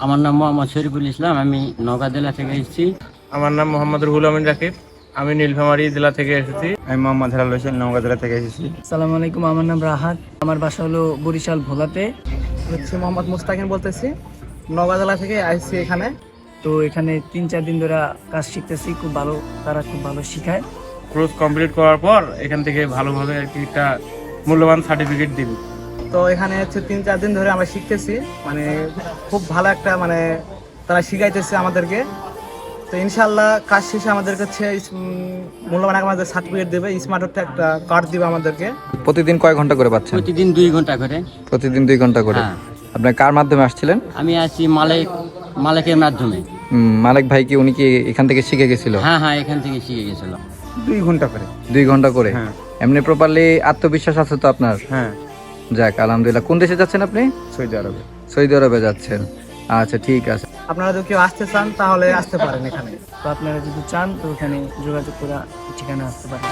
আমার নাম মোহাম্মদ শরীফুল ইসলাম, আমি নওগাঁ জেলা থেকে এসেছি। আমার নাম মোহাম্মদ রুহুল আমিন রাকিব, আমি নীলফামারী জেলা থেকে এসেছি। আমি মোহাম্মদ হেলাল হোসেন, নওগাঁ জেলা থেকে এসেছি। আসসালামু আলাইকুম, আমার নাম রাহাত, আমার বাসা হলো বরিশাল ভোলাতে। হচ্ছে মোহাম্মদ মুস্তাকিম বলতেছি, নওগাঁ জেলা থেকে আসছি এখানে। তো এখানে 3-4 দিন ধরে কাজ শিখতেছি, খুব ভালো, তারা খুব ভালো শিখায়। কোর্স কমপ্লিট করার পর এখান থেকে ভালোভাবে আর কি একটা মূল্যবান সার্টিফিকেট দিবি। তো এখানে হচ্ছে 3-4 দিন ধরে আমরা শিখতেছি, মানে খুব ভালো একটা মানে তারা শিখাইতেছে আমাদেরকে। তো ইনশাল্লাহ কাজ শেষে আমাদেরকে হচ্ছে মূল্যবান আমাদের সার্টিফিকেট দেবে, স্মার্ট একটা কার্ড দিবে আমাদেরকে। প্রতিদিন কয় ঘন্টা করে পাচ্ছেন? প্রতিদিন 2 ঘন্টা করে। প্রতিদিন 2 ঘন্টা করে। হ্যাঁ। আপনার কার মাধ্যমে আসছিলেন? আমি আছি মালিকের মাধ্যমে। মালিক ভাই কি উনি কি এখান থেকে শিখে গেছিল? হ্যাঁ হ্যাঁ, এখান থেকে শিখে গেছিল। 2 ঘন্টা করে। 2 ঘন্টা করে। হ্যাঁ। এমনি প্রপারলি আত্মবিশ্বাস আছে তো আপনার? হ্যাঁ, যাক আলহামদুলিল্লাহ। কোন দেশে যাচ্ছেন আপনি? সৌদি আরবে। সৌদি আরবে যাচ্ছেন। আচ্ছা ঠিক আছে। আপনারা যদি কেউ আসতে চান তাহলে আসতে পারেন এখানে। তো আপনারা যদি চান তো এখানে যোগাযোগ করে ঠিকানা আসতে পারেন।